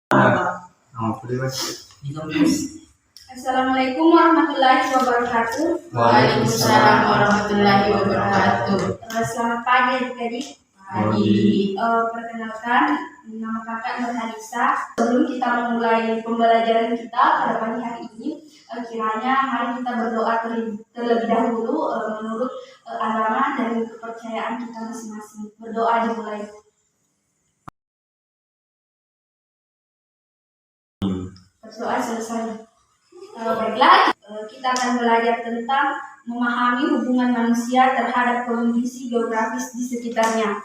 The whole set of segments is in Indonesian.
Assalamualaikum warahmatullahi wabarakatuh. Waalaikumsalam warahmatullahi wabarakatuh. Selamat pagi adik-adik. Pagi. Perkenalkan, nama kakak Nur Hanisa. Sebelum kita memulai pembelajaran kita pada pagi hari ini, kiranya mari kita berdoa terlebih dahulu menurut agama dan kepercayaan kita masing-masing. Berdoa dimulai. Berdoa selesai. Baiklah, kita akan belajar tentang memahami hubungan manusia terhadap kondisi geografis di sekitarnya.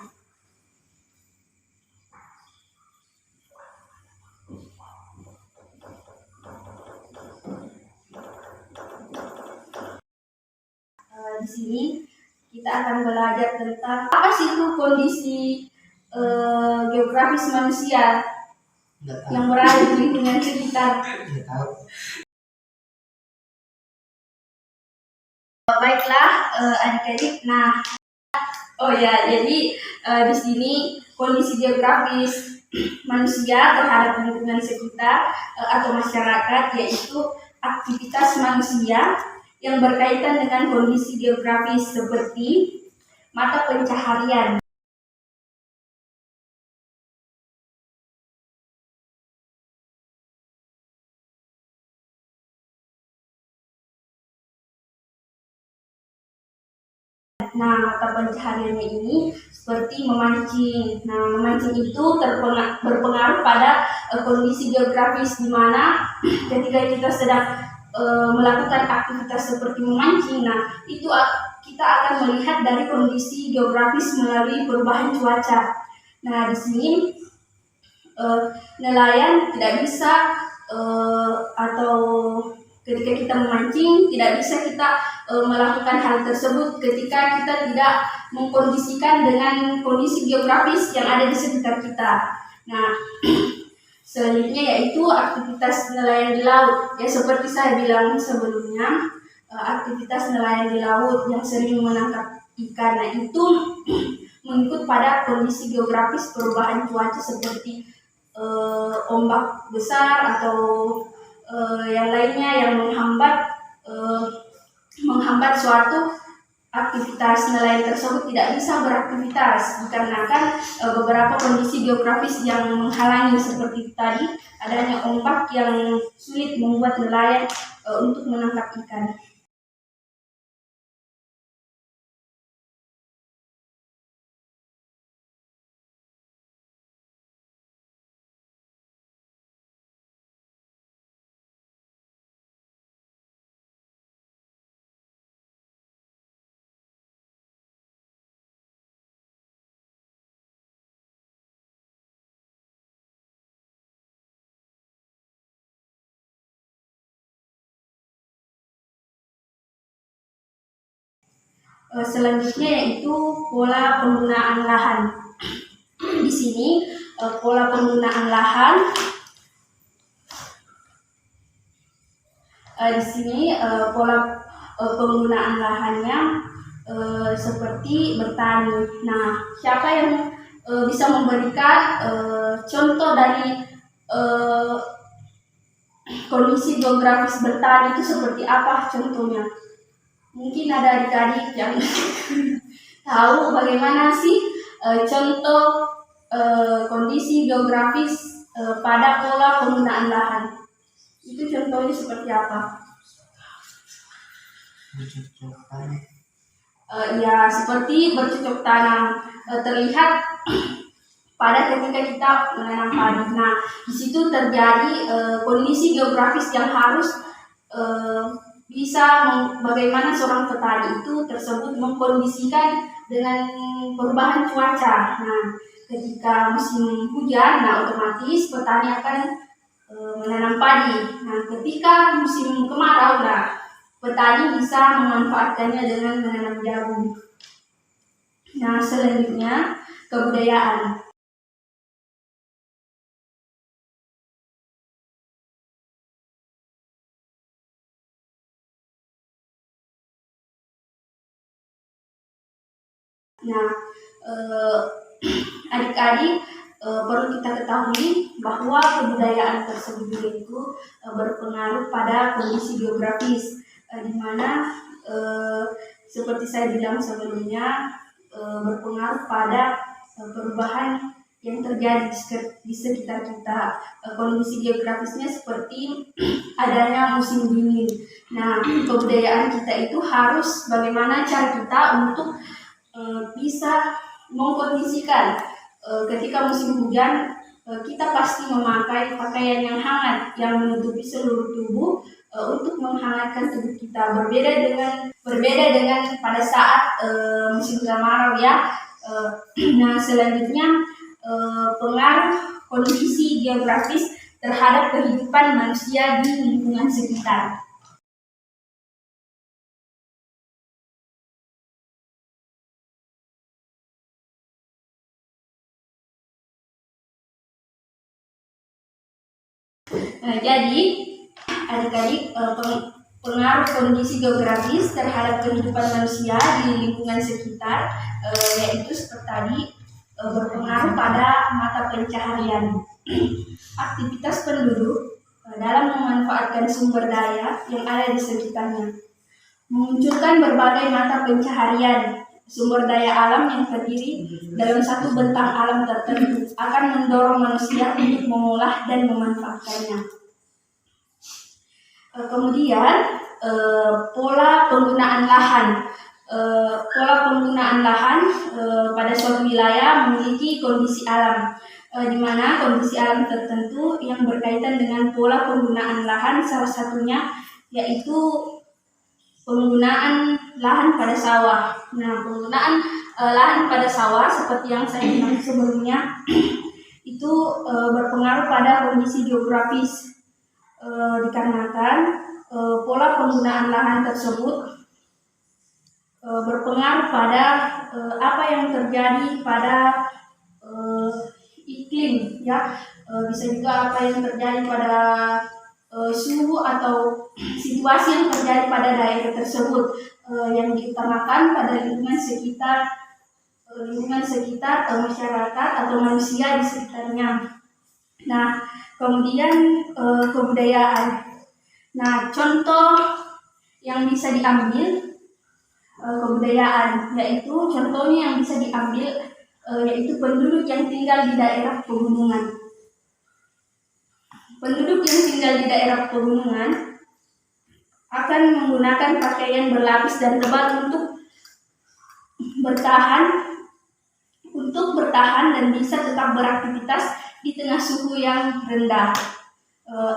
Di sini kita akan belajar tentang apa sih itu kondisi geografis manusia yang berada di lingkungan sekitar. Baiklah, adik-adik. Jadi di sini kondisi geografis manusia terhadap lingkungan sekitar atau masyarakat, yaitu aktivitas manusia yang berkaitan dengan kondisi geografis seperti mata pencaharian, mata pencahariannya ini seperti memancing. Memancing itu berpengaruh pada kondisi geografis, di mana ketika kita sedang melakukan aktivitas seperti memancing, itu kita akan melihat dari kondisi geografis melalui perubahan cuaca. Di sini nelayan tidak bisa atau ketika kita memancing tidak bisa kita melakukan hal tersebut ketika kita tidak mengkondisikan dengan kondisi geografis yang ada di sekitar kita. Selanjutnya yaitu aktivitas nelayan di laut. Ya, seperti saya bilang sebelumnya, aktivitas nelayan di laut yang sering menangkap ikan, itu mengikut pada kondisi geografis perubahan cuaca seperti ombak besar atau yang lainnya yang menghambat suatu aktivitas nelayan tersebut tidak bisa beraktivitas dikarenakan beberapa kondisi geografis yang menghalangi, seperti tadi adanya ombak yang sulit membuat nelayan untuk menangkap ikan. Selanjutnya yaitu pola penggunaan lahan. Di sini pola penggunaan lahan. Pola penggunaan lahannya seperti bertani. Siapa yang bisa memberikan contoh dari kondisi geografis bertani itu seperti apa contohnya? Mungkin ada adik-adik yang tahu bagaimana sih contoh kondisi geografis pada pola penggunaan lahan. Itu contohnya seperti apa? Seperti bercocok tanam. Terlihat pada ketika kita menanam padi. Di situ terjadi kondisi geografis yang harus bisa bagaimana seorang petani itu tersebut mengkondisikan dengan perubahan cuaca. Ketika musim hujan, otomatis petani akan menanam padi. Ketika musim kemarau, petani bisa memanfaatkannya dengan menanam jagung. Selanjutnya kebudayaan. Adik-adik perlu kita ketahui bahwa kebudayaan tersebut juga itu berpengaruh pada kondisi geografis, di mana seperti saya bilang sebelumnya, berpengaruh pada perubahan yang terjadi di sekitar kita. Kondisi geografisnya seperti adanya musim dingin. Nah, kebudayaan kita itu harus bagaimana cara kita untuk bisa mengkondisikan ketika musim hujan, kita pasti memakai pakaian yang hangat yang menutupi seluruh tubuh untuk menghangatkan tubuh kita. Berbeda dengan pada saat musim kemarau ya. Nah, selanjutnya pengaruh kondisi geografis terhadap kehidupan manusia di lingkungan sekitar. Jadi adik-adik, pengaruh kondisi geografis terhadap kehidupan manusia di lingkungan sekitar yaitu seperti tadi, berpengaruh pada mata pencaharian. Aktivitas penduduk dalam memanfaatkan sumber daya yang ada di sekitarnya memunculkan berbagai mata pencaharian. Sumber daya alam yang terdiri dalam satu bentang alam tertentu akan mendorong manusia untuk mengolah dan memanfaatkannya. Kemudian pola penggunaan lahan. Pola penggunaan lahan pada suatu wilayah memiliki kondisi alam, di mana kondisi alam tertentu yang berkaitan dengan pola penggunaan lahan, salah satunya yaitu penggunaan lahan pada sawah. Nah, penggunaan lahan pada sawah seperti yang saya bilang sebelumnya itu berpengaruh pada kondisi geografis, dikarenakan pola penggunaan lahan tersebut berpengaruh pada apa yang terjadi pada iklim ya, bisa juga apa yang terjadi pada suhu atau situasi yang terjadi pada daerah tersebut, yang diutamakan pada lingkungan sekitar atau masyarakat atau manusia di sekitarnya. Nah, kemudian kebudayaan. Nah, contoh yang bisa diambil kebudayaan, yaitu contohnya yang bisa diambil yaitu penduduk yang tinggal di daerah pegunungan. Penduduk yang tinggal di daerah pegunungan akan menggunakan pakaian berlapis dan tebal untuk bertahan dan bisa tetap beraktivitas di tengah suhu yang rendah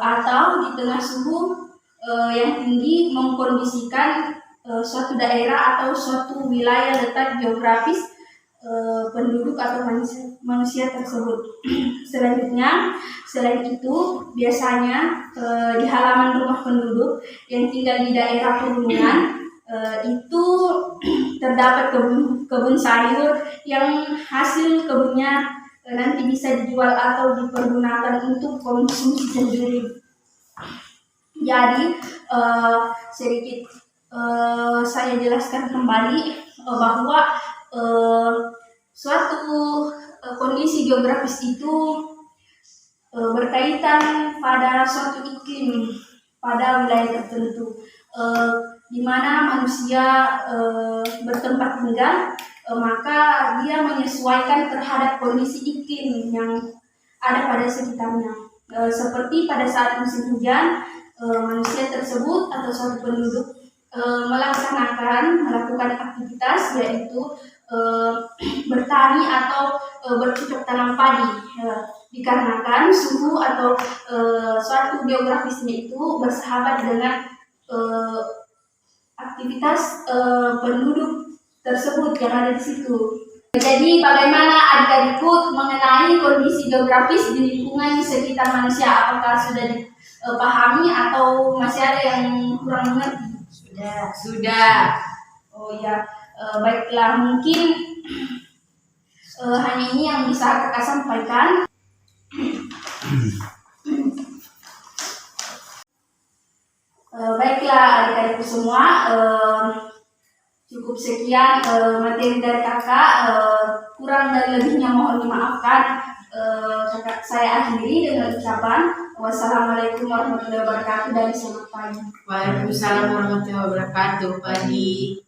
atau di tengah suhu yang tinggi, mengkondisikan suatu daerah atau suatu wilayah letak geografis penduduk atau manusia tersebut. Selanjutnya, selain itu biasanya di halaman rumah penduduk yang tinggal di daerah pegunungan itu terdapat kebun sayur yang hasil kebunnya nanti bisa dijual atau dipergunakan untuk konsumsi sendiri. Jadi sedikit saya jelaskan kembali bahwa suatu kondisi geografis itu berkaitan pada suatu iklim pada wilayah tertentu, di mana manusia bertempat tinggal, maka dia menyesuaikan terhadap kondisi iklim yang ada pada sekitarnya. Seperti pada saat musim hujan, manusia tersebut atau suatu penduduk melakukan aktivitas yaitu bertani atau bercocok tanam padi, dikarenakan suhu atau suatu geografisnya itu bersahabat dengan aktivitas penduduk tersebut yang ada di situ. Jadi bagaimana adik-adikku mengenai kondisi geografis di lingkungan sekitar manusia? Apakah sudah dipahami atau masih ada yang kurang mengerti? Sudah. Oh ya, baiklah, mungkin hanya ini yang bisa kakak sampaikan. Baiklah adik-adikku semua, Cukup sekian materi dari kakak. Kurang dan lebihnya mohon dimaafkan. Kakak saya akhiri dengan ucapan wassalamualaikum warahmatullahi wabarakatuh dan selamat pagi. Waalaikumsalam warahmatullahi wabarakatuh. Pagi.